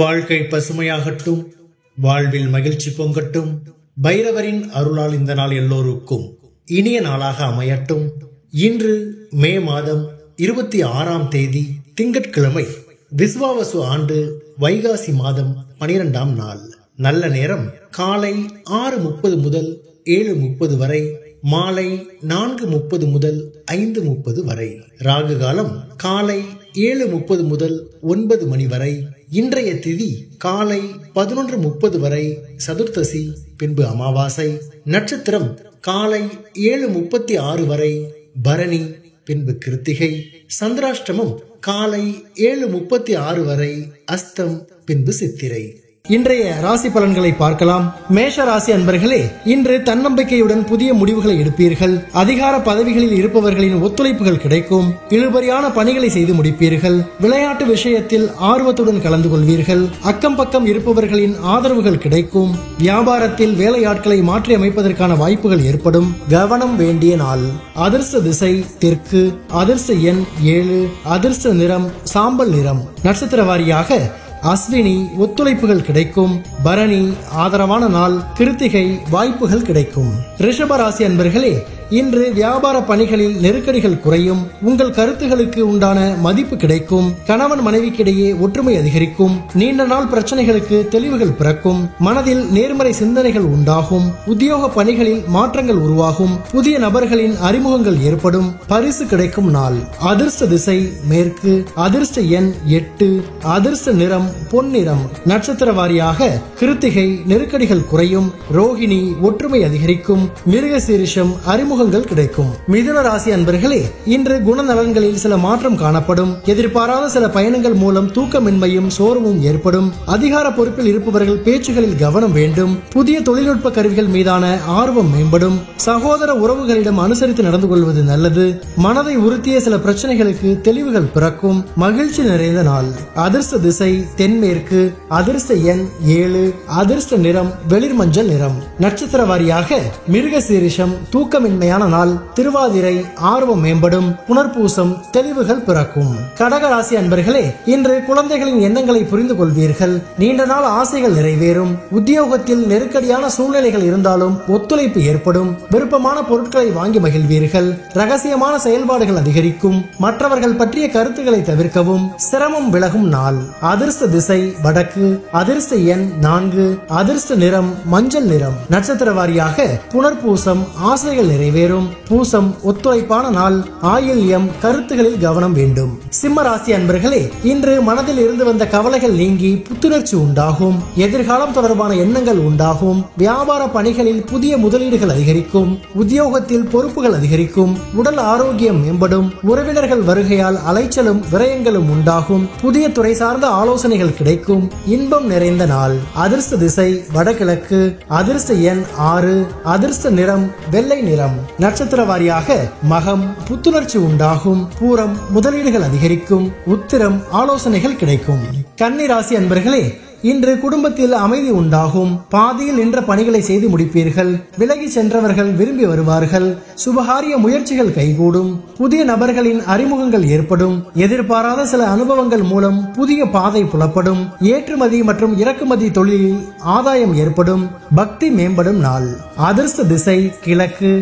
வாழ்க்கை பசுமையாகட்டும், வாழ்வில் மகிழ்ச்சி பொங்கட்டும். பைரவரின் அருளால் இந்த நாள் எல்லோருக்கும் இனிய நாளாக அமையட்டும். இன்று மே மாதம் 26ஆம் தேதி திங்கட்கிழமை, விசுவாவசு ஆண்டு வைகாசி மாதம் 12ஆம் நாள். நல்ல நேரம் காலை 6:30 முதல் 7:30 வரை, மாலை 4:30 முதல் 5:30 வரை. ராகு காலம் காலை 7:30 முதல் 9 மணி வரை. இன்றைய திதி காலை 11:30 வரை சதுர்த்தசி, பின்பு அமாவாசை. நட்சத்திரம் காலை 7:36 வரை பரணி, பின்பு கிருத்திகை. சந்திராஷ்டமம் காலை 7:36 வரை அஸ்தம், பின்பு சித்திரை. இன்றைய ராசி பலன்களை பார்க்கலாம். மேஷ ராசி அன்பர்களே, இன்று தன்னம்பிக்கையுடன் புதிய முடிவுகளை எடுப்பீர்கள். அதிகார பதவிகளில் இருப்பவர்களின் ஒத்துழைப்புகள் கிடைக்கும். இழுபறியான பணிகளை செய்து முடிப்பீர்கள். விளையாட்டு விஷயத்தில் ஆர்வத்துடன் கலந்து கொள்வீர்கள். அக்கம் பக்கம் இருப்பவர்களின் ஆதரவுகள் கிடைக்கும். வியாபாரத்தில் வேலையாட்களை மாற்றி அமைப்பதற்கான வாய்ப்புகள் ஏற்படும். கவனம் வேண்டிய நாள். அதிர்ஷ்ட திசை தெற்கு. அதிர்ஷ்ட எண் 7. அதிர்ஷ்ட நிறம் சாம்பல் நிறம். நட்சத்திர வாரியாக அஸ்வினி ஒத்துழைப்புகள் கிடைக்கும். பரணி ஆதரவான நாள். கிருத்திகை வாய்ப்புகள் கிடைக்கும். ரிஷப ராசி அன்பர்களே, இன்று வியாபார பணிகளில் நெருக்கடிகள் குறையும். உங்கள் கருத்துகளுக்கு உண்டான மதிப்பு கிடைக்கும். கணவன் மனைவிக்கிடையே ஒற்றுமை அதிகரிக்கும். நீண்ட நாள் பிரச்சனைகளுக்கு தெளிவுகள் பிறக்கும். மனதில் நேர்மறை சிந்தனைகள் உண்டாகும். உத்தியோக பணிகளில் மாற்றங்கள் உருவாகும். புதிய நபர்களின் அறிமுகங்கள் ஏற்படும். பரிசு கிடைக்கும் நாள். அதிர்ஷ்ட திசை மேற்கு. அதிர்ஷ்ட எண் 8. அதிர்ஷ்ட நிறம் பொன்னிறம். நட்சத்திர வாரியாக கிருத்திகை நெருக்கடிகள் குறையும். ரோகிணி ஒற்றுமை அதிகரிக்கும். மிருகசீரிஷம் அறிமுகங்கள் கிடைக்கும். மிதுன ராசி அன்பர்களே, இன்று குணநலன்களில் சில மாற்றம் காணப்படும். எதிர்பாராத சில பயணங்கள் மூலம் தூக்கமின்மையும் சோர்வும் ஏற்படும். அதிகார பொறுப்பில் இருப்பவர்கள் பேச்சுகளில் கவனம் வேண்டும். புதிய தொழில்நுட்ப கருவிகள் மீதான ஆர்வம் மேம்படும். சகோதர உறவுகளிடம் அனுசரித்து நடந்து கொள்வது நல்லது. மனதை உறுத்திய சில பிரச்சனைகளுக்கு தெளிவுகள் பிறக்கும். மகிழ்ச்சி நிறைந்த நாள். அதிர்ஷ்ட திசை தென்மேற்கு. அதிர்ஷ்ட எண் 7. அதிர்ஷ்ட நிறம் வெளிர் மஞ்சள் நிறம். நட்சத்திர வாரியாக மிருகசீரிஷம் தூக்கமின்மையான நாள். திருவாதிரை ஆர்வம் மேம்படும். புனர்பூசம் தெளிவுகள் பிறக்கும். கடக ராசி அன்பர்களே, இன்று குழந்தைகளின் எண்ணங்களை புரிந்து கொள்வீர்கள். நீண்ட நாள் ஆசைகள் நிறைவேறும். உத்தியோகத்தில் நெருக்கடியான சூழ்நிலைகள் இருந்தாலும் ஒத்துழைப்பு ஏற்படும். விருப்பமான பொருட்களை வாங்கி மகிழ்வீர்கள். ரகசியமான செயல்பாடுகள் அதிகரிக்கும். மற்றவர்கள் பற்றிய கருத்துக்களை தவிர்க்கவும். சிரமம் விலகும் நாள். அதிர்ஷ்ட திசை வடக்கு. அதிர்ஷ்ட எண் 4. அதிர்ஷ்ட நிறம் மஞ்சள் நிறம். நட்சத்திர வாரியாக புனர்பூசம் ஆசைகள் நிறைவேறும். பூசம் ஒத்துழைப்பான நாள். ஆயில்யம் கருத்துகளில் கவனம் வேண்டும். சிம்ம ராசி அன்பர்களே, இன்று மனதில் இருந்து வந்த கவலைகள் நீங்கி புத்துணர்ச்சி உண்டாகும். எதிர்காலம் தொடர்பான எண்ணங்கள் உண்டாகும். வியாபார பணிகளில் புதிய முதலீடுகள் அதிகரிக்கும். உத்தியோகத்தில் பொறுப்புகள் அதிகரிக்கும். உடல் ஆரோக்கியம் மேம்படும். உறவினர்கள் வருகையால் அலைச்சலும் விரயங்களும் உண்டாகும். புதிய துறை சார்ந்த ஆலோசனைகள் கிடைக்கும். இன்பம் நிறைந்த நாள். அதிர்ஷ்ட திசை வடகிழக்கு. அதிர்ஷ்ட எண் 6. அதிர்ஷ்ட நிறம் வெள்ளை நிறம். நட்சத்திர வாரியாக மகம் புத்துணர்ச்சி உண்டாகும். பூரம் முதலீடுகள் அதிகரிக்கும். உத்திரம் ஆலோசனைகள் கிடைக்கும். கன்னி ராசி அன்பர்களே, இன்று குடும்பத்தில் அமைதி உண்டாகும். பாதியில் நின்ற பணிகளை செய்து முடிப்பீர்கள். விலகி சென்றவர்கள் விரும்பி வருவார்கள். சுபகாரிய முயற்சிகள் கைகூடும். புதிய நபர்களின் அறிமுகங்கள் ஏற்படும். எதிர்பாராத சில அனுபவங்கள் மூலம் புதிய பாதை புலப்படும். ஏற்றுமதி மற்றும் இறக்குமதி தொழிலில் ஆதாயம் ஏற்படும். பக்தி மேம்படும் நாள். அதிர்ஷ்ட திசை கிழக்கு.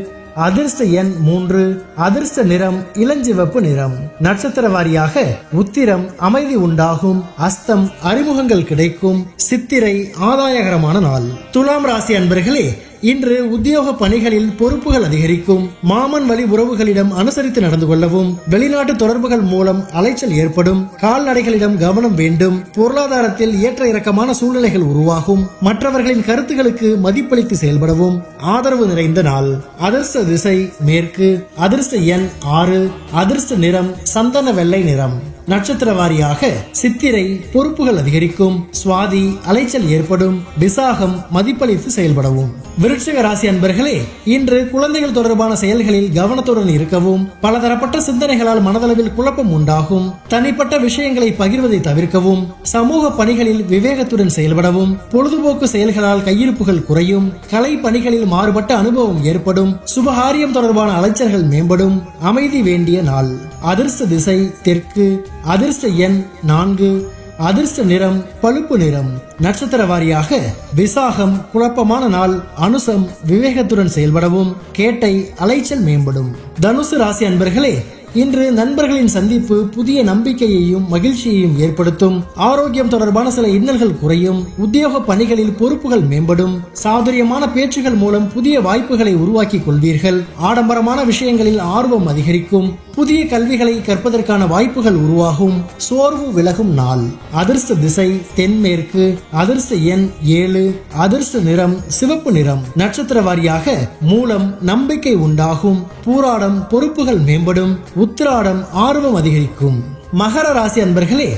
அதிர்ஷ்ட எண் 3. அதிர்ஷ்ட நிறம் இளஞ்சிவப்பு நிறம். நட்சத்திர வாரியாக உத்திரம் அமைதி உண்டாகும். அஸ்தம் அறிமுகங்கள் கிடைக்கும். சித்திரை ஆதாயகரமான நாள். துலாம் ராசி அன்பர்களே, இன்று உத்தியோக பணிகளில் பொறுப்புகள் அதிகரிக்கும். மாமன் வழி உறவுகளிடம் அனுசரித்து நடந்து கொள்ளவும். வெளிநாட்டு தொடர்புகள் மூலம் அலைச்சல் ஏற்படும். கால்நடைகளிடம் கவனம் வேண்டும். பொருளாதாரத்தில் ஏற்ற இறக்கமான சூழ்நிலைகள் உருவாகும். மற்றவர்களின் கருத்துகளுக்கு மதிப்பளித்து செயல்படவும். ஆதரவு நிறைந்த நாள். அதிர்ஷ்ட திசை மேற்கு. அதிர்ஷ்ட எண் 6. அதிர்ஷ்ட நிறம் சந்தன வெள்ளை நிறம். நட்சத்திர வாரியாக சித்திரை பொறுப்புகள் அதிகரிக்கும். சுவாதி அலைச்சல் ஏற்படும். விசாகம் மதிப்பளித்து செயல்படவும். விருட்சிக ராசி அன்பர்களே, இன்று குழந்தைகள் தொடர்பான செயல்களில் கவனத்துடன் இருக்கவும். பலதரப்பட்ட சிந்தனைகளால் மனதளவில் குழப்பம் உண்டாகும். தனிப்பட்ட விஷயங்களை பகிர்வதை தவிர்க்கவும். சமூக பணிகளில் விவேகத்துடன் செயல்படவும். பொழுதுபோக்கு செயல்களால் கையிருப்புகள் குறையும். கலை பணிகளில் மாறுபட்ட அனுபவம் ஏற்படும். சுபகாரியம் தொடர்பான அலைச்சல்கள் மேம்படும். அமைதி வேண்டிய நாள். அதிர்ஷ்ட திசை தெற்கு. அதிர்ஷ்ட எண் 4. அதிர்ஷ்ட நிறம் பழுப்பு நிறம். நட்சத்திர வாரியாக விசாகம் குழப்பமான நாள், அனுசம் விவேகத்துடன் செயல்படவும், கேட்டை அலைச்சல் மேம்படும். தனுசு ராசி அன்பர்களே, இன்று நண்பர்களின் சந்திப்பு புதிய நம்பிக்கையையும் மகிழ்ச்சியையும் ஏற்படுத்தும். ஆரோக்கியம் தொடர்பான சில இன்னல்கள் குறையும். உத்தியோக பணிகளில் பொறுப்புகள் மேம்படும். சாதுரியமான பேச்சுகள் மூலம் புதிய வாய்ப்புகளை உருவாக்கி கொள்வீர்கள். ஆடம்பரமான விஷயங்களில் ஆர்வம் அதிகரிக்கும். புதிய கல்விகளை கற்பதற்கான வாய்ப்புகள் உருவாகும். சோர்வு விலகும் நாள். அதிர்ஷ்ட திசை தென்மேற்கு. அதிர்ஷ்ட எண் 7. அதிர்ஷ்ட நிறம் சிவப்பு நிறம். நட்சத்திர வாரியாக மூலம் நம்பிக்கை உண்டாகும். பூராடம் பொறுப்புகள் மேம்படும். உத்திராடம் ஆர்வம் அதிகரிக்கும். மகர ராசி அன்பர்களே,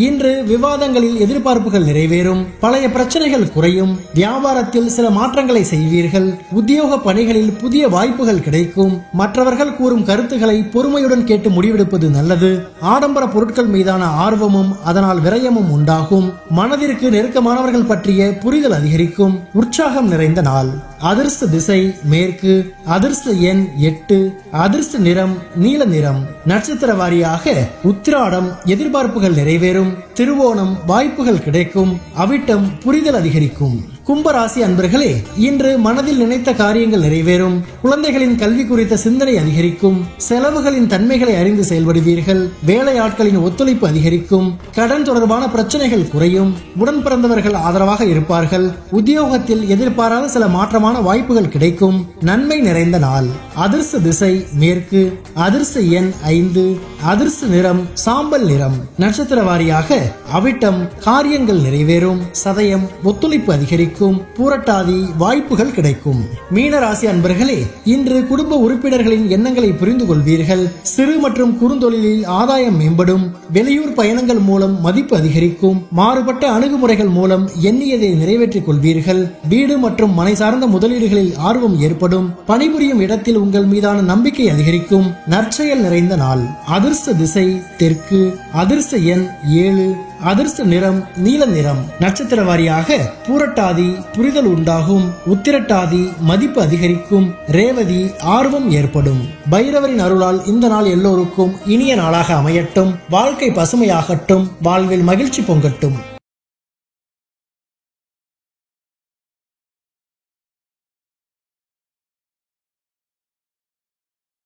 இன்று விவாதங்களில் எதிர்பார்ப்புகள் நிறைவேறும். பழைய பிரச்சனைகள் குறையும். வியாபாரத்தில் சில மாற்றங்களை செய்வீர்கள். உத்தியோக பணிகளில் புதிய வாய்ப்புகள் கிடைக்கும். மற்றவர்கள் கூறும் கருத்துக்களை பொறுமையுடன் கேட்டு முடிவெடுப்பது நல்லது. ஆடம்பர பொருட்கள் மீதான ஆர்வமும் அதனால் விரயமும் உண்டாகும். மனதிற்கு நெருக்கமானவர்கள் பற்றிய புரிதல் அதிகரிக்கும். உற்சாகம் நிறைந்த நாள். அதிர்ஷ்ட திசை மேற்கு. அதிர்ஷ்ட எண் 8. அதிர்ஷ்ட நிறம் நீல நிறம். நட்சத்திர வாரியாக உத்திராடம் எதிர்பார்ப்புகள் நிறைவேறும். திருவோணம் வாய்ப்புகள் கிடைக்கும். அவிட்டம் புரிதல் அதிகரிக்கும். கும்பராசி அன்பர்களே, இன்று மனதில் நினைத்த காரியங்கள் நிறைவேறும். குழந்தைகளின் கல்வி குறித்த சிந்தனை அதிகரிக்கும். செலவுகளின் தன்மைகளை அறிந்து செயல்படுவீர்கள். வேலையாட்களின் ஒத்துழைப்பு அதிகரிக்கும். கடன் தொடர்பான பிரச்சனைகள் குறையும். உடன் பிறந்தவர்கள் ஆதரவாக இருப்பார்கள். உத்தியோகத்தில் எதிர்பாராத சில மாற்றமான வாய்ப்புகள் கிடைக்கும். நன்மை நிறைந்த நாள். அதிர்ஷ்ட திசை மேற்கு. அதிர்ஷ்ட எண் 5. அதிர்ஷ்ட நிறம் சாம்பல் நிறம். நட்சத்திர வாரியாக அவிட்டம் காரியங்கள் நிறைவேறும். சதயம் ஒத்துழைப்பு அதிகரிக்கும். பூரட்டாதி வாய்ப்புகள் கிடைக்கும். மீனராசி அன்பர்களே, இன்று குடும்ப உறுப்பினர்களின் எண்ணங்களை புரிந்து கொள்வீர்கள். சிறு மற்றும் குறுந்தொழிலில் ஆதாயம் மேம்படும். வெளியூர் பயணங்கள் மூலம் மதிப்பு அதிகரிக்கும். மாறுபட்ட அணுகுமுறைகள் மூலம் எண்ணியதை நிறைவேற்றிக் கொள்வீர்கள். வீடு மற்றும் மனை சார்ந்த முதலீடுகளில் ஆர்வம் ஏற்படும். பணிபுரியும் இடத்தில் உங்கள் மீதான நம்பிக்கை அதிகரிக்கும். நற்செயல் நிறைந்த நாள். அதிர்ஷ்ட திசை தெற்கு. அதிர்ஷ்ட எண் 7. அதிர்ஷ்ட நிறம் நீல நிறம். நட்சத்திர வாரியாக பூரட்டாதி புரிதல் உண்டாகும். உத்திரட்டாதி மதிப்பு அதிகரிக்கும். ரேவதி ஆர்வம் ஏற்படும். பைரவரின் அருளால் இந்த நாள் எல்லோருக்கும் இனிய நாளாக அமையட்டும். வாழ்க்கை பசுமையாகட்டும். வாழ்வில் மகிழ்ச்சி பொங்கட்டும்.